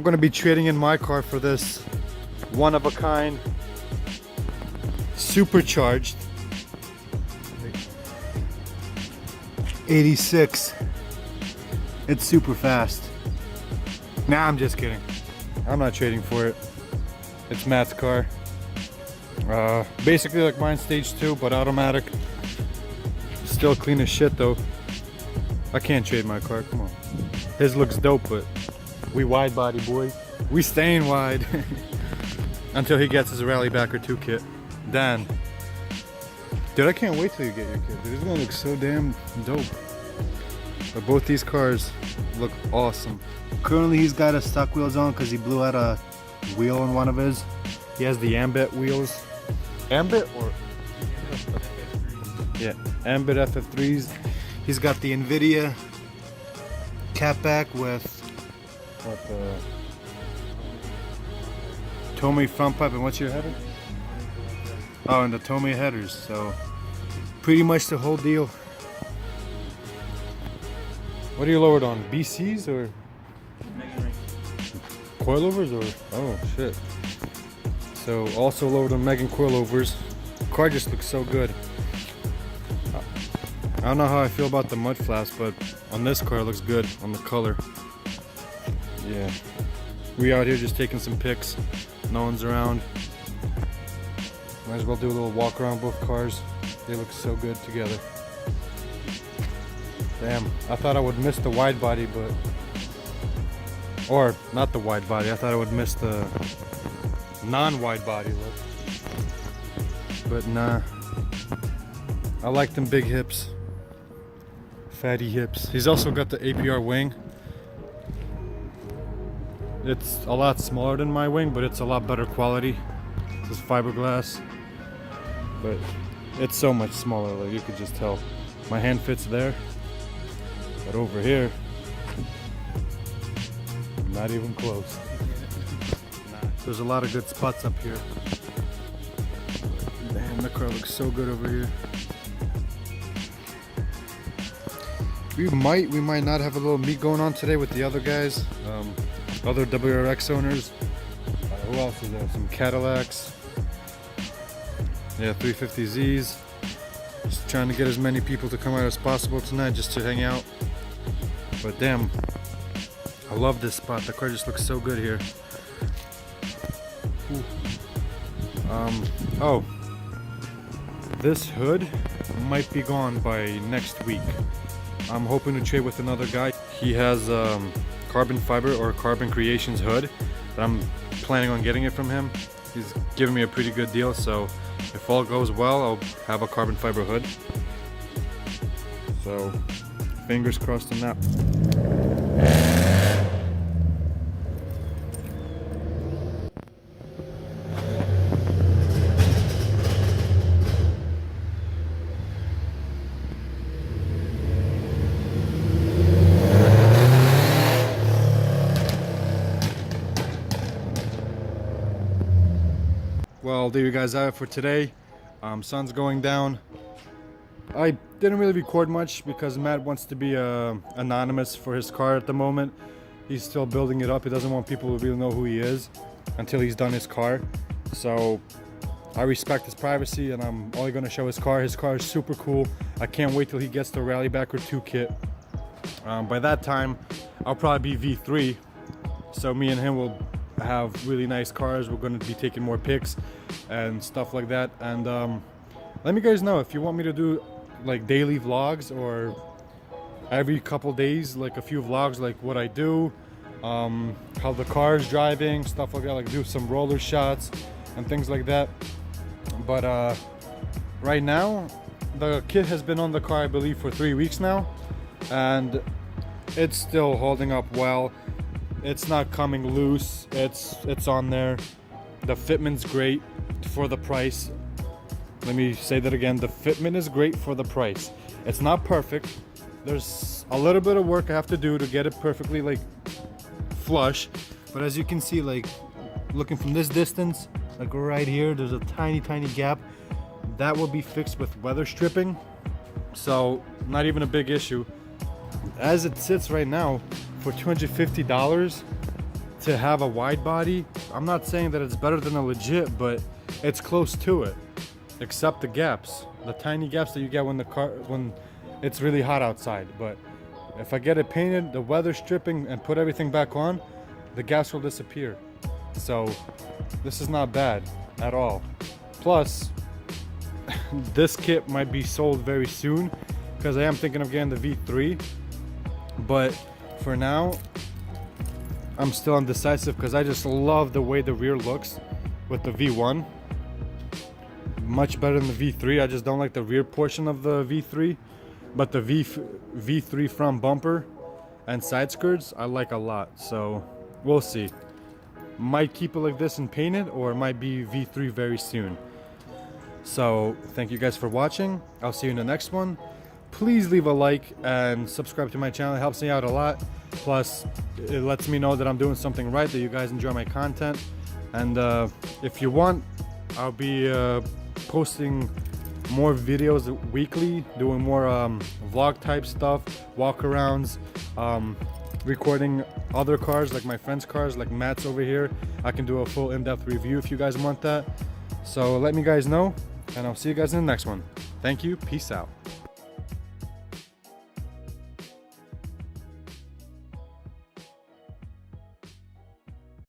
gonna be trading in my car for this one-of-a-kind supercharged 86. It's super fast. Nah, I'm just kidding. I'm not trading for it. It's Matt's car. Basically like mine, stage 2, but automatic. Still clean as shit though. I can't trade my car, come on. His looks dope, but we wide body, boy. We staying wide. Until he gets his Rally Backer 2 kit. Dan. Dude, I can't wait till you get your kit. Dude, it's gonna look so damn dope. But both these cars look awesome. Currently he's got his stock wheels on because he blew out a wheel on one of his. He has the Ambit wheels. Ambit or? Yeah, Ambit FF3s. He's got the Nvidia catback with what the Tomei front pipe, and what's your header? Oh, and the Tomei headers. So pretty much the whole deal. What are you lowered on? BCs or coilovers or? Oh shit. So also lowered on Megan coilovers. The car just looks so good. I don't know how I feel about the mud flaps, but on this car it looks good on the color. Yeah. We out here just taking some pics. No one's around. Might as well do a little walk around both cars. They look so good together. Damn, I thought I would miss the wide body, but... Or, not the wide body, I thought I would miss the non-wide body look. But nah. I like them big hips. Fatty hips. He's also got the APR wing. It's a lot smaller than my wing, but it's a lot better quality. This is fiberglass. But it's so much smaller, like you could just tell. My hand fits there. But over here, not even close. There's a lot of good spots up here. Damn, the car looks so good over here. We might not have a little meet going on today with the other guys, other WRX owners. Who else is there? Some Cadillacs. Yeah, 350Zs. Just trying to get as many people to come out as possible tonight just to hang out. But damn, I love this spot. The car just looks so good here. Oh, this hood might be gone by next week. I'm hoping to trade with another guy. He has carbon fiber or Carbon Creations hood that I'm planning on getting it from him. He's giving me a pretty good deal, so if all goes well, I'll have a carbon fiber hood. So fingers crossed on that. Well, there you guys have it for today. Sun's going down. I didn't really record much because Matt wants to be anonymous for his car at the moment. He's still building it up. He doesn't want people to really know who he is until he's done his car. So I respect his privacy, and I'm only going to show his car. His car is super cool. I can't wait till he gets the Rally Backer 2 kit. By that time, I'll probably be V3. So me and him will have really nice cars. We're going to be taking more pics and stuff like that. And let me guys know if you want me to do like daily vlogs or every couple days, like a few vlogs, like what I do, how the car is driving, stuff like that, like do some roller shots and things like that. But right now the kit has been on the car, I believe, for 3 weeks now, and it's still holding up well. It's not coming loose. It's on there. The fitment's great for the price. Let me say that again. The fitment is great for the price. It's not perfect. There's a little bit of work I have to do to get it perfectly like flush. But as you can see, like looking from this distance, like right here, there's a tiny gap. That will be fixed with weather stripping. So not even a big issue. As it sits right now, for $250 to have a wide body. I'm not saying that it's better than a legit, but it's close to it, except the gaps, the tiny gaps that you get when it's really hot outside. But if I get it painted, the weather stripping, and put everything back on, the gaps will disappear. So this is not bad at all. Plus, this kit might be sold very soon because I am thinking of getting the V3, but for now I'm still indecisive because I just love the way the rear looks with the V1. Much better than the V3. I just don't like the rear portion of the V3, but the V3 front bumper and side skirts I like a lot. So we'll see. Might keep it like this and paint it, or it might be V3 very soon. So thank you guys for watching. I'll see you in the next one. Please leave a like and subscribe to my channel. It helps me out a lot. Plus, it lets me know that I'm doing something right, that you guys enjoy my content. And if you want, I'll be posting more videos weekly, doing more vlog type stuff, walkarounds, recording other cars, like my friends' cars, like Matt's over here. I can do a full in-depth review if you guys want that. So let me guys know, and I'll see you guys in the next one. Thank you. Peace out.